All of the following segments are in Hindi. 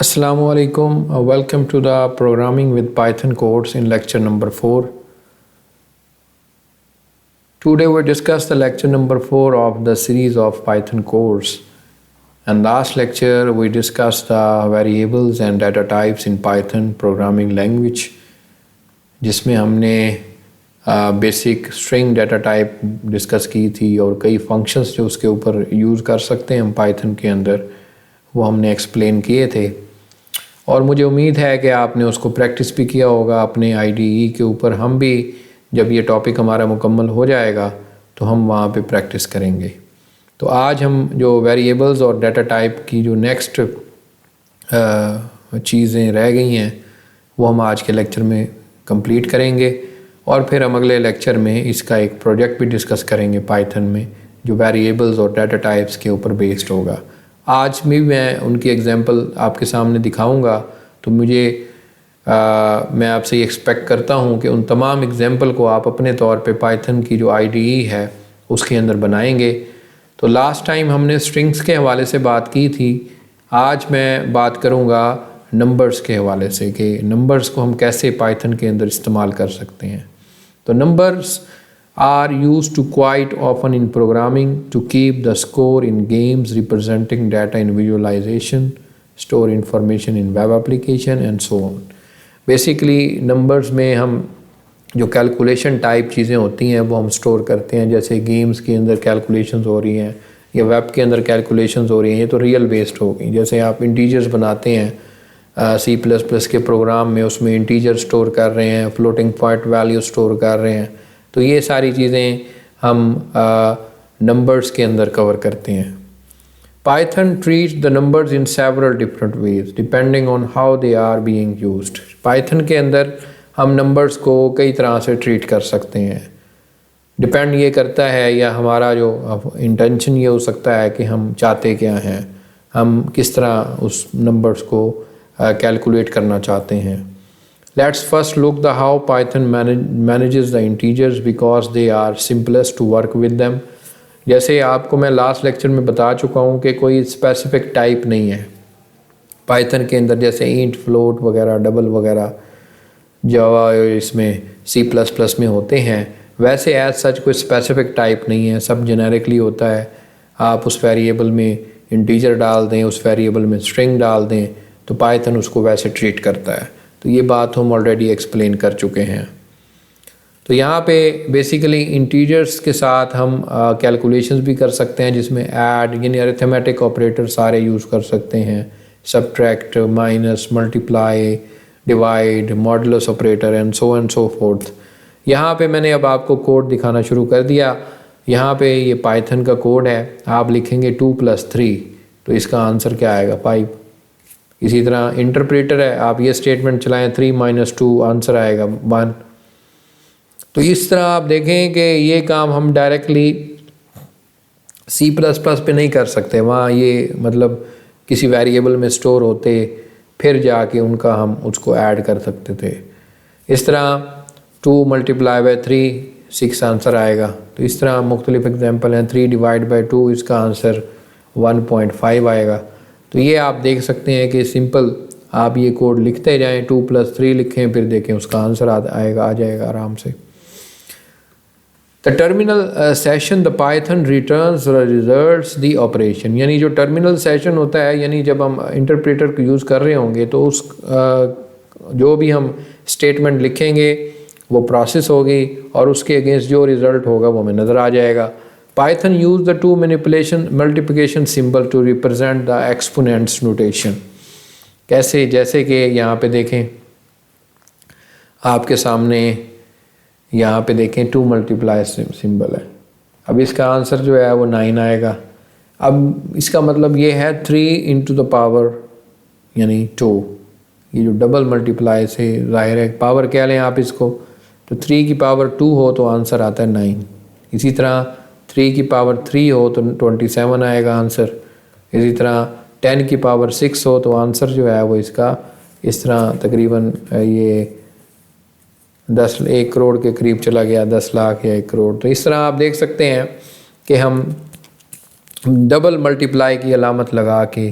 Assalamu alaikum. Welcome to the Programming with Python course in lecture number 4. Today we discuss the lecture number 4 of the series of Python course. And last lecture we discussed the variables and data types in Python programming language, जिसमें हमने basic string data type discuss की थी और कई फंक्शंस जो उसके ऊपर यूज़ कर सकते हैं हम पाइथन के अंदर, वो हमने एक्सप्लेन किए थे। और मुझे उम्मीद है कि आपने उसको प्रैक्टिस भी किया होगा अपने आईडीई के ऊपर। हम भी जब ये टॉपिक हमारा मुकम्मल हो जाएगा तो हम वहाँ पे प्रैक्टिस करेंगे। तो आज हम जो वेरिएबल्स और डाटा टाइप की जो नेक्स्ट चीज़ें रह गई हैं वो हम आज के लेक्चर में कंप्लीट करेंगे और फिर हम अगले लेक्चर में इसका एक प्रोजेक्ट भी डिस्कस करेंगे पाइथन में, जो वेरिएबल्स और डाटा टाइप्स के ऊपर बेस्ड होगा। आज भी मैं उनकी एग्जांपल आपके सामने दिखाऊंगा। तो मैं आपसे ये एक्सपेक्ट करता हूँ कि उन तमाम एग्जांपल को आप अपने तौर पे पाइथन की जो आईडीई है उसके अंदर बनाएंगे। तो लास्ट टाइम हमने स्ट्रिंग्स के हवाले से बात की थी, आज मैं बात करूँगा नंबर्स के हवाले से कि नंबर्स को हम कैसे पाइथन के अंदर इस्तेमाल कर सकते हैं। तो numbers are used to quite often in programming to keep the score in games, representing data in visualization, store information in web application and so on. Basically numbers में हम जो कैलकुलेशन टाइप चीज़ें होती हैं वो हम स्टोर करते हैं, जैसे गेम्स के अंदर कैलकुलेशंस हो रही हैं या वेब के अंदर कैलकुलेशंस हो रही हैं, ये तो रियल बेस्ड हो गई। जैसे आप इंटीजर्स बनाते हैं C++ के प्रोग्राम में, उसमें इंटीजर स्टोर कर रहे हैं, फ्लोटिंग पॉइंट वैल्यू स्टोर कर रहे हैं, तो ये सारी चीज़ें हम नंबर्स के अंदर कवर करते हैं। Python treats the numbers in several different ways depending on how they are being used. Python के अंदर हम नंबर्स को कई तरह से ट्रीट कर सकते हैं। डिपेंड ये करता है, या हमारा जो इंटेंशन ये हो सकता है कि हम चाहते क्या हैं, हम किस तरह उस नंबर्स को कैलकुलेट करना चाहते हैं। Let's first look the how Python manages the integers because they are simplest to work with them. जैसे आपको मैं लास्ट लेक्चर में बता चुका हूँ कि कोई स्पेसिफिक टाइप नहीं है पाइथन के अंदर, जैसे इंट, फ्लोट वगैरह, डबल वगैरह जावा इसमें C++ में होते हैं, वैसे एज सच कोई स्पेसिफिक टाइप नहीं है, सब जेनेरिकली होता है। आप उस वेरिएबल में इंटीजर डाल दें, उस वेरिएबल में स्ट्रिंग डाल दें, तो पाइथन उसको वैसे ट्रीट करता है। तो ये बात हम ऑलरेडी एक्सप्लेन कर चुके हैं। तो यहाँ पे बेसिकली इंटीजर्स के साथ हम कैलकुलेशंस भी कर सकते हैं, जिसमें ऐड यानी अरिथमेटिक ऑपरेटर सारे यूज़ कर सकते हैं, subtract, minus, multiply, divide, modulus operator and so fourth. यहाँ पे मैंने अब आपको कोड दिखाना शुरू कर दिया। यहाँ पे ये पाइथन का कोड है, आप लिखेंगे 2 + 3, तो इसका आंसर क्या आएगा 5। इसी तरह इंटरप्रेटर है, आप ये स्टेटमेंट चलाएं 3 - 2, आंसर आएगा 1। तो इस तरह आप देखें कि ये काम हम डायरेक्टली C++ पे नहीं कर सकते, वहाँ ये मतलब किसी वेरिएबल में स्टोर होते, फिर जाके उनका हम उसको ऐड कर सकते थे। इस तरह 2 × 3 6 आंसर आएगा। तो इस तरह मुख्तलिफ एग्जांपल हैं। 3 / 2, इसका आंसर 1.5 आएगा। तो ये आप देख सकते हैं कि सिंपल आप ये कोड लिखते जाएं, 2 + 3 लिखें, फिर देखें उसका आंसर आ जाएगा आराम से। The terminal session the Python returns results the operation, यानी जो टर्मिनल सेशन होता है, यानी जब हम इंटरप्रेटर को यूज़ कर रहे होंगे तो उस जो भी हम स्टेटमेंट लिखेंगे वो प्रोसेस होगी और उसके अगेंस्ट जो रिज़ल्ट होगा वो हमें नज़र आ जाएगा। Python use the 2 multiplication symbol to represent the exponents notation। कैसे, जैसे कि यहाँ पे देखें, आपके सामने यहाँ पे देखें 2 मल्टीप्लाई सिंबल है। अब इसका आंसर जो है वो 9 आएगा। अब इसका मतलब ये है 3 × द पावर यानी 2, ये जो डबल मल्टीप्लाई से ज़ाहिर है पावर कह लें आप इसको, तो 3 की पावर 2 हो तो आंसर आता है 9। इसी तरह 3 की पावर 3 हो तो 27 आएगा आंसर। इसी तरह 10 की पावर 6 हो तो आंसर जो है वो इसका इस तरह तकरीबन ये 1 करोड़ के करीब चला गया, 10 लाख या 1 करोड़। तो इस तरह आप देख सकते हैं कि हम डबल मल्टीप्लाई की अलामत लगा के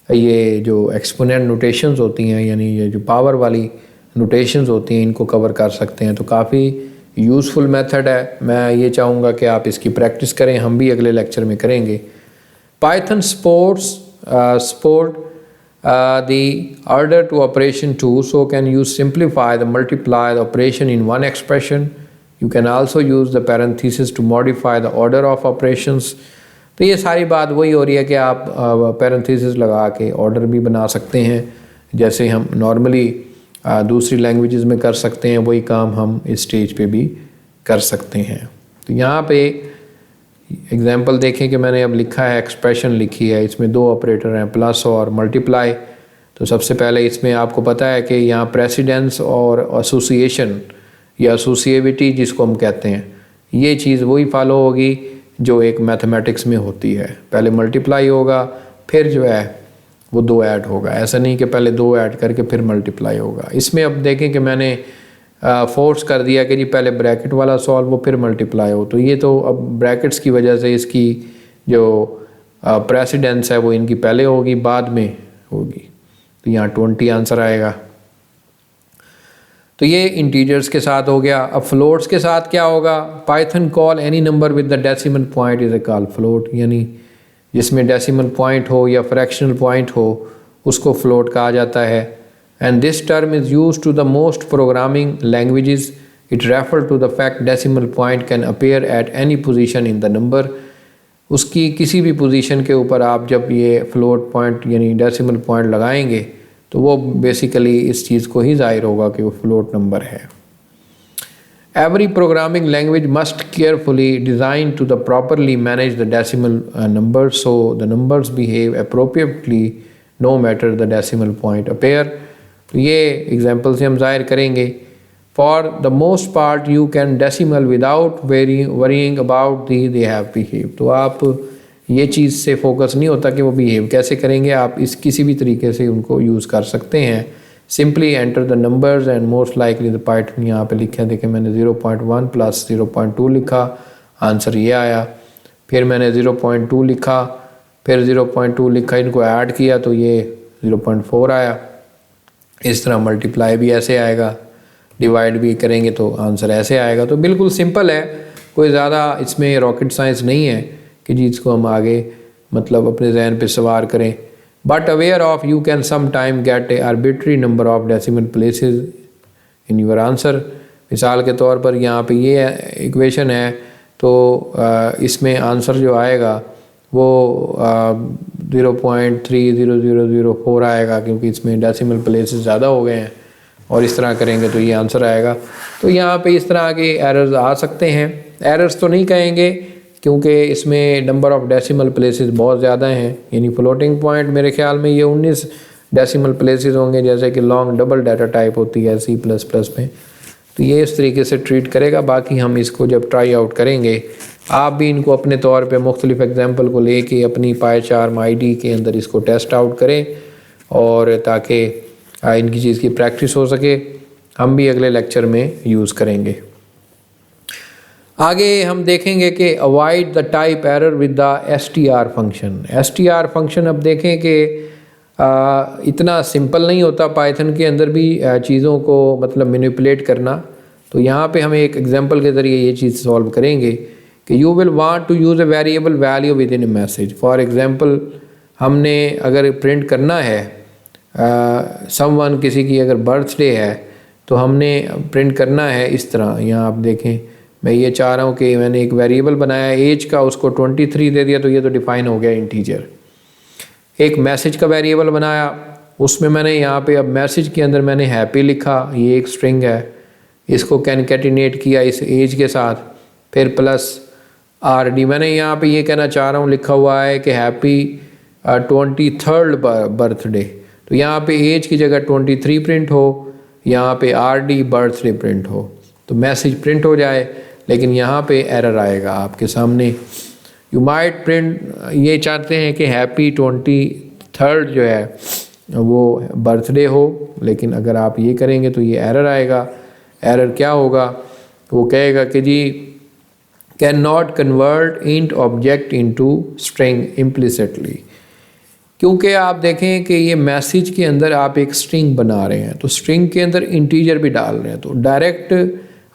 ये जो एक्सपोनेंट नोटेशंस होती हैं, यानी ये जो पावर वाली नोटेशंस होती हैं, इनको कवर कर सकते हैं। तो काफ़ी यूज़फुल मेथड है। मैं ये चाहूँगा कि आप इसकी प्रैक्टिस करें, हम भी अगले लेक्चर में करेंगे। Python support the order to operation 2, so can you simplify the multiply the operation in one expression. You can also use the parenthesis to modify the order of operations. तो ये सारी बात वही हो रही है कि आप parenthesis लगा के ऑर्डर भी बना सकते हैं, जैसे हम नॉर्मली दूसरी लैंग्वेजेस में कर सकते हैं, वही काम हम इस स्टेज पे भी कर सकते हैं। तो यहाँ पे एग्जाम्पल देखें कि मैंने अब लिखा है, एक्सप्रेशन लिखी है, इसमें दो ऑपरेटर हैं, प्लस और मल्टीप्लाई। तो सबसे पहले इसमें आपको पता है कि यहाँ प्रेसिडेंस और एसोसिएशन या एसोसिएविटी जिसको हम कहते हैं, ये चीज़ वही फॉलो होगी जो एक मैथमेटिक्स में होती है। पहले मल्टीप्लाई होगा, फिर जो है वो दो ऐड होगा। ऐसा नहीं कि पहले दो ऐड करके फिर मल्टीप्लाई होगा। इसमें अब देखें कि मैंने फोर्स कर दिया कि जी पहले ब्रैकेट वाला सॉल्व हो फिर मल्टीप्लाई हो, तो ये तो अब ब्रैकेट्स की वजह से इसकी जो प्रेसिडेंस है वो इनकी पहले होगी, बाद में होगी। तो यहाँ 20 आंसर आएगा। तो ये इंटीजर्स के साथ हो गया। अब फ्लोट्स के साथ क्या होगा? Python call any number with the decimal point is a call float, यानी जिसमें डेसिमल पॉइंट हो या फ्रैक्शनल पॉइंट हो उसको फ्लोट कहा जाता है। And this term is used to the most programming languages. It refers to the fact decimal point can appear at any position in the number. उसकी किसी भी पोजीशन के ऊपर आप जब ये फ्लोट पॉइंट यानी डेसिमल पॉइंट लगाएंगे तो वो बेसिकली इस चीज़ को ही जाहिर होगा कि वो फ्लोट नंबर है। Every programming language must carefully design to the properly manage the decimal numbers so the numbers behave appropriately no matter the decimal point appear. तो ये एग्जाम्पल से हम जाहिर करेंगे। For the most part you can decimal without worrying about they have behave. तो आप ये चीज़ से फोकस नहीं होता कि वो बिहेव कैसे करेंगे, आप इस किसी भी तरीके से उनको यूज़ कर सकते हैं। Simply enter the numbers and most likely the Python यहाँ पे लिखे, देखें मैंने 0.1 प्लस 0.2 लिखा, आंसर ये आया। फिर मैंने 0.2 लिखा, फिर 0.2 लिखा, इनको ऐड किया तो ये 0.4 आया। इस तरह मल्टीप्लाई भी ऐसे आएगा, डिवाइड भी करेंगे तो आंसर ऐसे आएगा। तो बिल्कुल सिंपल है, कोई ज़्यादा इसमें रॉकेट साइंस नहीं है कि जिसको हम आगे मतलब अपने जहन पे सवार करें। But aware of you can some time get a arbitrary number of decimal places in your answer. मिसाल के तौर पर यहाँ पे ये इक्वेशन है तो इसमें आंसर जो आएगा वो 0.30004 आएगा, क्योंकि इसमें डेसिमल प्लेसेस ज़्यादा हो गए हैं और इस तरह करेंगे तो ये आंसर आएगा। तो यहाँ पे इस तरह के एरर्स आ सकते हैं। एरर्स तो नहीं कहेंगे क्योंकि इसमें नंबर ऑफ डेसिमल प्लेसेस बहुत ज़्यादा हैं, यानी फ्लोटिंग पॉइंट मेरे ख्याल में ये 19 डेसिमल प्लेसेस होंगे, जैसे कि लॉन्ग डबल डाटा टाइप होती है C++ में। तो ये इस तरीके से ट्रीट करेगा। बाकी हम इसको जब ट्राई आउट करेंगे, आप भी इनको अपने तौर पे मुख्तलिफ एग्जाम्पल को लेके अपनी पाईचार्म आईडी के अंदर इसको टेस्ट आउट करें और ताकि इनकी चीज़ की प्रैक्टिस हो सके। हम भी अगले लेक्चर में यूज़ करेंगे। आगे हम देखेंगे कि avoid the type error with the str function. str function अब देखें कि इतना सिंपल नहीं होता पाइथन के अंदर भी चीज़ों को मतलब मैनिपुलेट करना। तो यहाँ पे हम एक एग्जांपल के ज़रिए ये चीज़ सॉल्व करेंगे कि you will want to use a variable value within a message. For example हमने अगर प्रिंट करना है समवन किसी की अगर बर्थडे है तो हमने प्रिंट करना है इस तरह। यहाँ आप देखें मैं ये चाह रहा हूँ कि मैंने एक वेरिएबल बनाया एज का, उसको 23 दे दिया तो ये तो डिफ़ाइन हो गया इंटीजर। एक मैसेज का वेरिएबल बनाया, उसमें मैंने यहाँ पे अब मैसेज के अंदर मैंने हैप्पी लिखा, ये एक स्ट्रिंग है, इसको कैनकेटिनेट किया इस एज के साथ, फिर प्लस RD। मैंने यहाँ पे ये कहना चाह रहा हूँ, लिखा हुआ है कि हैप्पी 23rd बर्थडे, तो यहाँ पे एज की जगह 23 प्रिंट हो, यहाँ पे RD बर्थडे प्रिंट हो, तो मैसेज प्रिंट हो जाए। लेकिन यहाँ पे एरर आएगा आपके सामने। यू माइट प्रिंट, ये चाहते हैं कि हैप्पी 23rd जो है वो बर्थडे हो, लेकिन अगर आप ये करेंगे तो ये एरर आएगा। एरर क्या होगा? वो कहेगा कि जी can not convert int object into string implicitly. क्योंकि आप देखें कि ये मैसेज के अंदर आप एक स्ट्रिंग बना रहे हैं, तो स्ट्रिंग के अंदर इंटीजर भी डाल रहे हैं, तो डायरेक्ट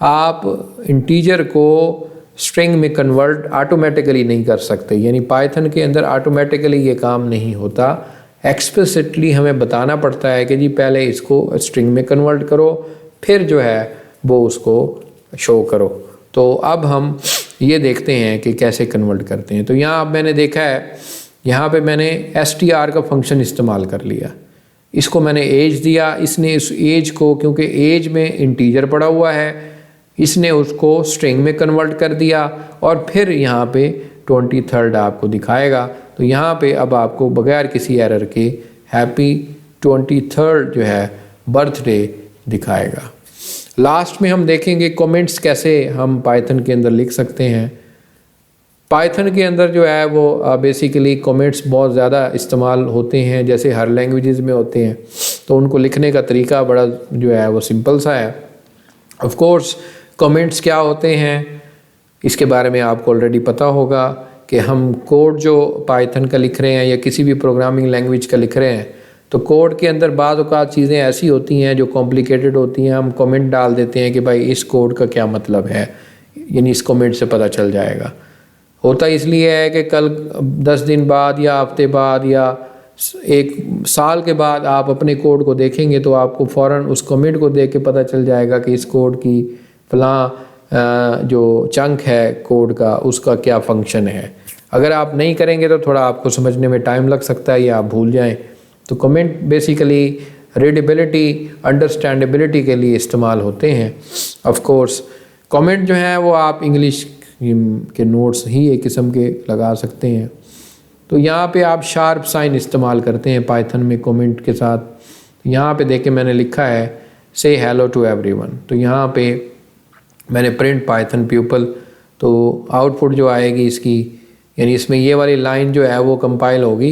आप इंटीजर को स्ट्रिंग में कन्वर्ट ऑटोमेटिकली नहीं कर सकते, यानी पाइथन के अंदर ऑटोमेटिकली ये काम नहीं होता। एक्सप्लिसिटली हमें बताना पड़ता है कि जी पहले इसको स्ट्रिंग में कन्वर्ट करो, फिर जो है वो उसको शो करो। तो अब हम ये देखते हैं कि कैसे कन्वर्ट करते हैं। तो यहाँ अब मैंने देखा है, यहाँ पे मैंने str का फंक्शन इस्तेमाल कर लिया, इसको मैंने एज दिया, इसने इस एज को, क्योंकि एज में इंटीजर पड़ा हुआ है, इसने उसको स्ट्रिंग में कन्वर्ट कर दिया और फिर यहाँ पे 23rd आपको दिखाएगा। तो यहाँ पे अब आपको बगैर किसी एरर के हैप्पी 23rd जो है बर्थडे दिखाएगा। लास्ट में हम देखेंगे कमेंट्स कैसे हम पाइथन के अंदर लिख सकते हैं। पाइथन के अंदर जो है वो बेसिकली कमेंट्स बहुत ज़्यादा इस्तेमाल होते हैं, जैसे हर लैंग्वेजेस में होते हैं, तो उनको लिखने का तरीका बड़ा जो है वो सिंपल सा है। ऑफ कोर्स कमेंट्स क्या होते हैं इसके बारे में आपको ऑलरेडी पता होगा कि हम कोड जो पाइथन का लिख रहे हैं या किसी भी प्रोग्रामिंग लैंग्वेज का लिख रहे हैं, तो कोड के अंदर बाद औक़ात चीज़ें ऐसी होती हैं जो कॉम्प्लिकेटेड होती हैं, हम कमेंट डाल देते हैं कि भाई इस कोड का क्या मतलब है, यानी इस कमेंट से पता चल जाएगा। होता इसलिए है कि कल 10 दिन बाद या हफ्ते बाद या 1 साल के बाद आप अपने कोड को देखेंगे तो आपको फ़ौरन उस कमेंट को देख के पता चल जाएगा कि इस कोड की फलां जो चंक है कोड का उसका क्या फंक्शन है। अगर आप नहीं करेंगे तो थोड़ा आपको समझने में टाइम लग सकता है या आप भूल जाएं। तो कमेंट बेसिकली रीडेबिलिटी, अंडरस्टैंडेबिलिटी के लिए इस्तेमाल होते हैं। ऑफ कोर्स कमेंट जो है वो आप इंग्लिश के नोट्स ही एक किस्म के लगा सकते हैं। तो यहाँ पे आप शार्प साइन इस्तेमाल करते हैं पाइथन में कमेंट के साथ। यहाँ पे देख के मैंने लिखा है से हेलो टू एवरीवन, तो यहाँ पे मैंने प्रिंट पाइथन प्यूपल, तो आउटपुट जो आएगी इसकी, यानी इसमें ये वाली लाइन जो है वो कंपाइल होगी,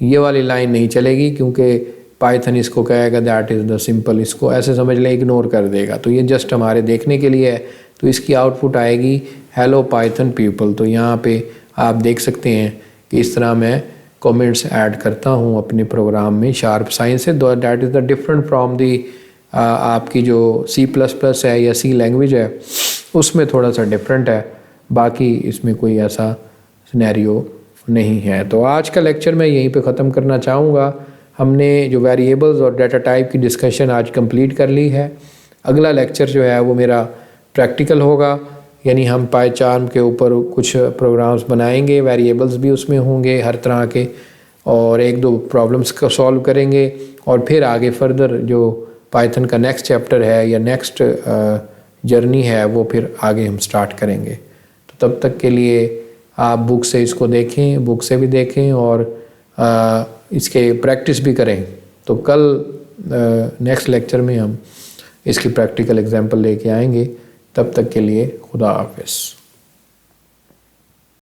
ये वाली लाइन नहीं चलेगी क्योंकि पाइथन इसको कहेगा दैट इज़ द सिंपल, इसको ऐसे समझ लें इग्नोर कर देगा। तो ये जस्ट हमारे देखने के लिए है, तो इसकी आउटपुट आएगी हेलो पाइथन पीपल। तो यहाँ पे आप देख सकते हैं कि इस तरह मैं कमेंट्स ऐड करता हूँ अपने प्रोग्राम में शार्प साइन से। That is the different from the आपकी जो C++ है या C लैंग्वेज है उसमें थोड़ा सा डिफरेंट है, बाकी इसमें कोई ऐसा सिनेरियो नहीं है। तो आज का लेक्चर मैं यहीं पे ख़त्म करना चाहूँगा। हमने जो वेरिएबल्स और डाटा टाइप की डिस्कशन आज कंप्लीट कर ली है। अगला लेक्चर जो है वो मेरा प्रैक्टिकल होगा, यानी हम पाइचार्म के ऊपर कुछ प्रोग्राम्स बनाएंगे, वेरिएबल्स भी उसमें होंगे हर तरह के, और 1-2 प्रॉब्लम्स को सॉल्व करेंगे और फिर आगे फर्दर जो पाइथन का नेक्स्ट चैप्टर है या नेक्स्ट जर्नी है वो फिर आगे हम स्टार्ट करेंगे। तो तब तक के लिए आप बुक से इसको देखें, बुक से भी देखें और इसके प्रैक्टिस भी करें। तो कल नेक्स्ट लेक्चर में हम इसकी प्रैक्टिकल एग्जांपल लेके आएंगे। तब तक के लिए खुदा हाफिज़।